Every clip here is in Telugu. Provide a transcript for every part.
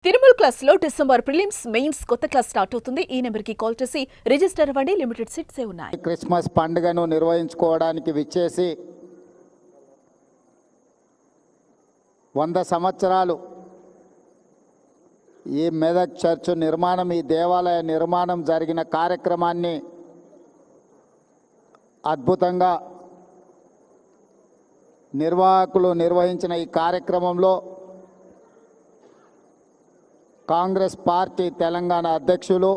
తిరుమల క్లాస్ లో డిసెంబర్ ప్రిలిమ్స్ మెయిన్స్ కొత్త క్లాస్ స్టార్ట్ అవుతుంది. ఈ నెంబర్ కి కాల్ చేసి రిజిస్టర్ అవ్వండి. లిమిటెడ్ సీట్సే ఉన్నాయి. క్రిస్మస్ పండుగను నిర్వహించుకోవడానికి విచ్చేసి 100 సంవత్సరాలు ఈ మెదక్ చర్చ్ నిర్మాణం, ఈ దేవాలయ నిర్మాణం జరిగిన కార్యక్రమాన్ని అద్భుతంగా నిర్వాహకులు నిర్వహించిన ఈ కార్యక్రమంలో కాంగ్రెస్ పార్టీ తెలంగాణ అధ్యక్షులు,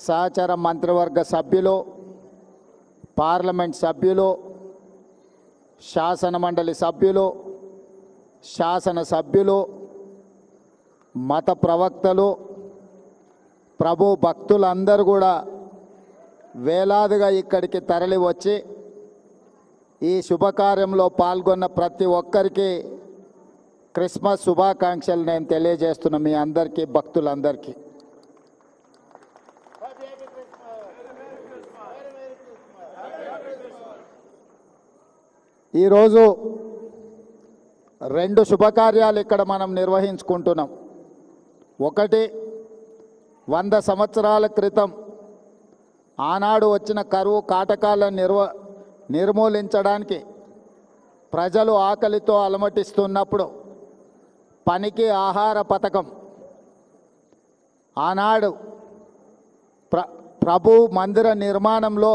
సహచర మంత్రివర్గ సభ్యులు, పార్లమెంట్ సభ్యులు, శాసనమండలి సభ్యులు, శాసనసభ్యులు, మత ప్రవక్తలు, ప్రభు భక్తులందరూ కూడా వేలాదిగా ఇక్కడికి తరలి వచ్చి ఈ శుభకార్యంలో పాల్గొన్న ప్రతి ఒక్కరికి క్రిస్మస్ శుభాకాంక్షలు నేను తెలియజేస్తున్నా. మీ అందరికీ, భక్తులందరికీ. ఈరోజు 2 శుభకార్యాలు ఇక్కడ మనం నిర్వహించుకుంటున్నాం. ఒకటి, 100 సంవత్సరాల క్రితం ఆనాడు వచ్చిన కరువు కాటకాలను నిర్మూలించడానికి ప్రజలు ఆకలితో అలమటిస్తున్నప్పుడు పనికి ఆహార పథకం ఆనాడు ప్రభు మందిర నిర్మాణంలో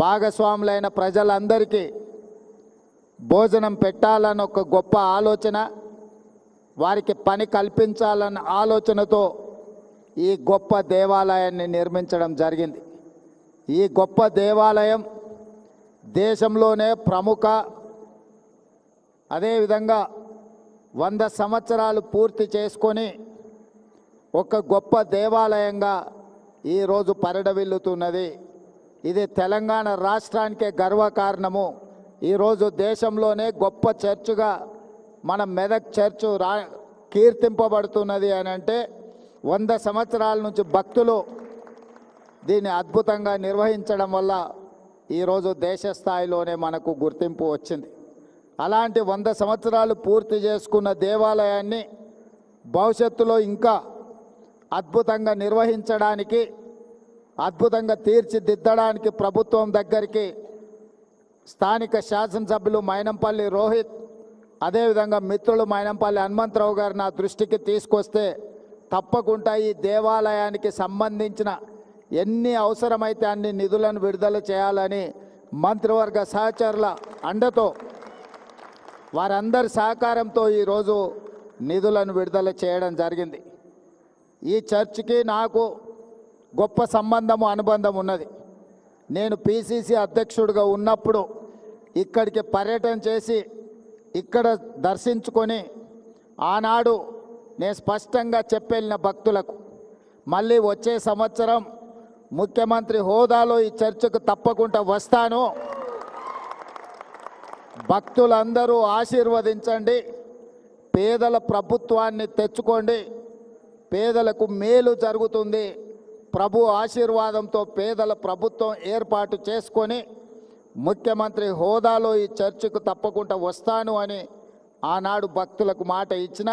భాగస్వాములైన ప్రజలందరికీ భోజనం పెట్టాలని ఒక గొప్ప ఆలోచన, వారికి పని కల్పించాలన్న ఆలోచనతో ఈ గొప్ప దేవాలయాన్ని నిర్మించడం జరిగింది. ఈ గొప్ప దేవాలయం దేశంలోనే ప్రముఖ, అదేవిధంగా 100 సంవత్సరాలు పూర్తి చేసుకొని ఒక గొప్ప దేవాలయంగా ఈరోజు పరిడవిల్లుతున్నది. ఇది తెలంగాణ రాష్ట్రానికే గర్వకారణము. ఈరోజు దేశంలోనే గొప్ప చర్చుగా మన మెదక్ చర్చు కీర్తింపబడుతున్నది అని అంటే 100 సంవత్సరాల నుంచి భక్తులు దీన్ని అద్భుతంగా నిర్వహించడం వల్ల ఈరోజు దేశ స్థాయిలోనే మనకు గుర్తింపు వచ్చింది. అలాంటి 100 సంవత్సరాలు పూర్తి చేసుకున్న దేవాలయాన్ని భవిష్యత్తులో ఇంకా అద్భుతంగా నిర్వహించడానికి, అద్భుతంగా తీర్చిదిద్దడానికి ప్రభుత్వం దగ్గరికి స్థానిక శాసనసభ్యులు మైనంపల్లి రోహిత్, అదేవిధంగా మిత్రులు మైనంపల్లి హనుమంతరావు గారు నా దృష్టికి తీసుకొస్తే తప్పకుండా ఈ దేవాలయానికి సంబంధించిన ఎన్ని అవసరమైతే అన్ని నిధులను విడుదల చేయాలని మంత్రివర్గ సహచరుల అండతో, వారందరి సహకారంతో ఈరోజు నిధులను విడుదల చేయడం జరిగింది. ఈ చర్చికి నాకు గొప్ప సంబంధము, అనుబంధం ఉన్నది. నేను పిసిసి అధ్యక్షుడిగా ఉన్నప్పుడు ఇక్కడికి పర్యటన చేసి ఇక్కడ దర్శించుకొని ఆనాడు నేను స్పష్టంగా చెప్పెళ్ళిన భక్తులకు, మళ్ళీ వచ్చే సంవత్సరం ముఖ్యమంత్రి హోదాలో ఈ చర్చకు తప్పకుండా వస్తాను, భక్తులందరూ ఆశీర్వదించండి, పేదల ప్రభుత్వాన్ని తెచ్చుకోండి, పేదలకు మేలు జరుగుతుంది, ప్రభు ఆశీర్వాదంతో పేదల ప్రభుత్వం ఏర్పాటు చేసుకొని ముఖ్యమంత్రి హోదాలో ఈ చర్చకు తప్పకుండా వస్తాను అని ఆనాడు భక్తులకు మాట ఇచ్చిన.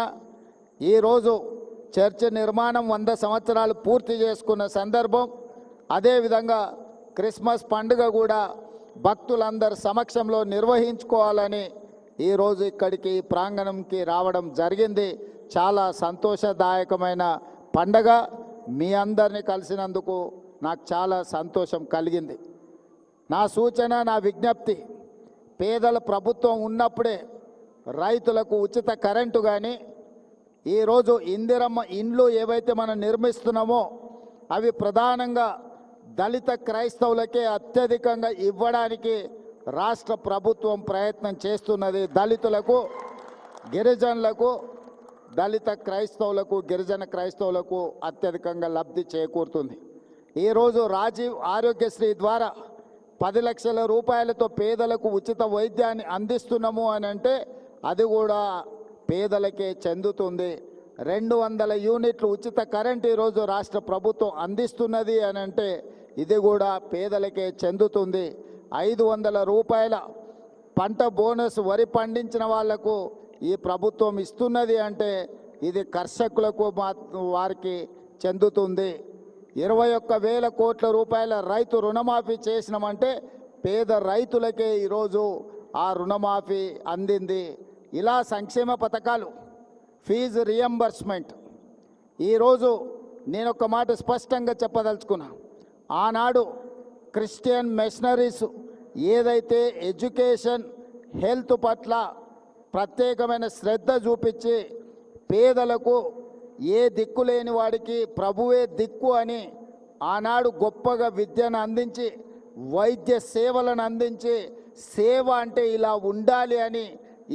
ఈరోజు చర్చ్ నిర్మాణం 100 సంవత్సరాలు పూర్తి చేసుకున్న సందర్భం, అదేవిధంగా క్రిస్మస్ పండుగ కూడా భక్తులందరి సమక్షంలో నిర్వహించుకోవాలని ఈరోజు ఇక్కడికి ప్రాంగణంకి రావడం జరిగింది. చాలా సంతోషదాయకమైన పండగ. మీ అందరినీ కలిసినందుకు నాకు చాలా సంతోషం కలిగింది. నా సూచన, నా విజ్ఞప్తి, పేదల ప్రభుత్వం ఉన్నప్పుడే రైతులకు ఉచిత కరెంటు కానీ, ఈరోజు ఇందిరమ్మ ఇండ్లు ఏవైతే మనం నిర్మిస్తున్నామో అవి ప్రధానంగా దళిత క్రైస్తవులకే అత్యధికంగా ఇవ్వడానికి రాష్ట్ర ప్రభుత్వం ప్రయత్నం చేస్తున్నది. దళితులకు, గిరిజనులకు, దళిత క్రైస్తవులకు, గిరిజన క్రైస్తవులకు అత్యధికంగా లబ్ధి చేకూరుతుంది. ఈరోజు రాజీవ్ ఆరోగ్యశ్రీ ద్వారా 10 లక్షల రూపాయలతో పేదలకు ఉచిత వైద్యాన్ని అందిస్తున్నాము అని అంటే అది కూడా పేదలకే చెందుతుంది. 200 యూనిట్లు ఉచిత కరెంట్ ఈరోజు రాష్ట్ర ప్రభుత్వం అందిస్తున్నది అని అంటే ఇది కూడా పేదలకే చెందుతుంది. 500 రూపాయల పంట బోనస్ వరి పండించిన వాళ్లకు ఈ ప్రభుత్వం ఇస్తున్నది అంటే ఇది కర్షకులకు వారికి చెందుతుంది. 21,000 కోట్ల రూపాయల రైతు రుణమాఫీ చేసినామంటే పేద రైతులకే ఈరోజు ఆ రుణమాఫీ అందింది. ఇలా సంక్షేమ పథకాలు, ఫీజు రియంబర్స్మెంట్. ఈరోజు నేను ఒక మాట స్పష్టంగా చెప్పదలుచుకున్నా. ఆనాడు క్రిస్టియన్ మిషనరీస్ ఏదైతే ఎడ్యుకేషన్, హెల్త్ పట్ల ప్రత్యేకమైన శ్రద్ధ చూపించి పేదలకు ఏ దిక్కు లేని వాడికి ప్రభువే దిక్కు అని ఆనాడు గొప్పగా విద్యను అందించి, వైద్య సేవలను అందించి, సేవ అంటే ఇలా ఉండాలి అని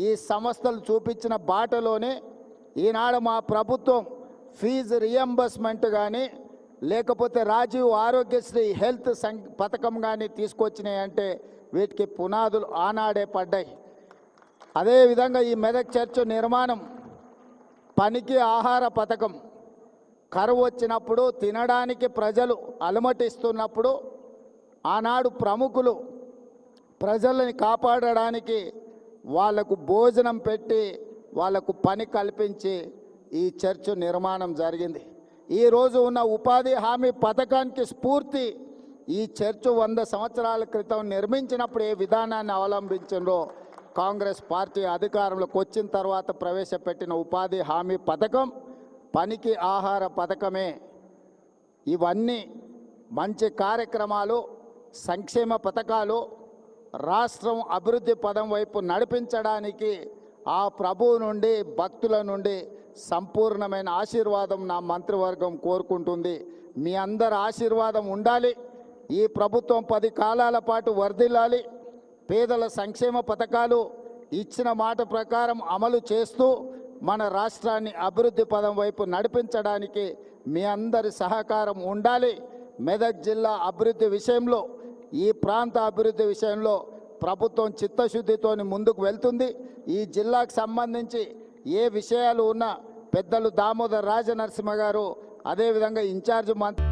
ఈ సంస్థలు చూపించిన బాటలోనే ఈనాడు మా ప్రభుత్వం ఫీజు రియంబర్స్మెంట్ కానీ లేకపోతే రాజీవ్ ఆరోగ్యశ్రీ హెల్త్ పథకం కానీ తీసుకొచ్చినాయి అంటే వీటికి పునాదులు ఆనాడే పడ్డాయి. అదేవిధంగా ఈ మెదక్ చర్చ్ నిర్మాణం, పనికి ఆహార పథకం, కరువు వచ్చినప్పుడు తినడానికి ప్రజలు అలమటిస్తున్నప్పుడు ఆనాడు ప్రముఖులు ప్రజలని కాపాడడానికి వాళ్లకు భోజనం పెట్టి వాళ్లకు పని కల్పించి ఈ చర్చ్ నిర్మాణం జరిగింది. ఈరోజు ఉన్న ఉపాధి హామీ పథకానికి స్ఫూర్తి ఈ చర్చ్ 100 సంవత్సరాల క్రితం నిర్మించినప్పుడు ఏ విధానాన్ని అవలంబించిందో కాంగ్రెస్ పార్టీ అధికారంలోకి వచ్చిన తర్వాత ప్రవేశపెట్టిన ఉపాధి హామీ పథకం, పనికి ఆహార పథకమే. ఇవన్నీ మంచి కార్యక్రమాలు, సంక్షేమ పథకాలు రాష్ట్రం అభివృద్ధి పదం వైపు నడిపించడానికి ఆ ప్రభువు నుండి, భక్తుల నుండి సంపూర్ణమైన ఆశీర్వాదం నా మంత్రివర్గం కోరుకుంటుంది. మీ అందరి ఆశీర్వాదం ఉండాలి. ఈ ప్రభుత్వం 10 కాలాల పాటు వర్ధిల్లాలి. పేదల సంక్షేమ పథకాలు ఇచ్చిన మాట ప్రకారం అమలు చేస్తూ మన రాష్ట్రాన్ని అభివృద్ధి పదం వైపు నడిపించడానికి మీ అందరి సహకారం ఉండాలి. మెదక్ జిల్లా అభివృద్ధి విషయంలో, ఈ ప్రాంత అభివృద్ధి విషయంలో ప్రభుత్వం చిత్తశుద్ధితో ముందుకు వెళ్తుంది. ఈ జిల్లాకు సంబంధించి ఏ విషయాలు ఉన్నా పెద్దలు దామోదర్ రాజనరసింహ గారు, అదేవిధంగా ఇన్ఛార్జ్ మంత్రి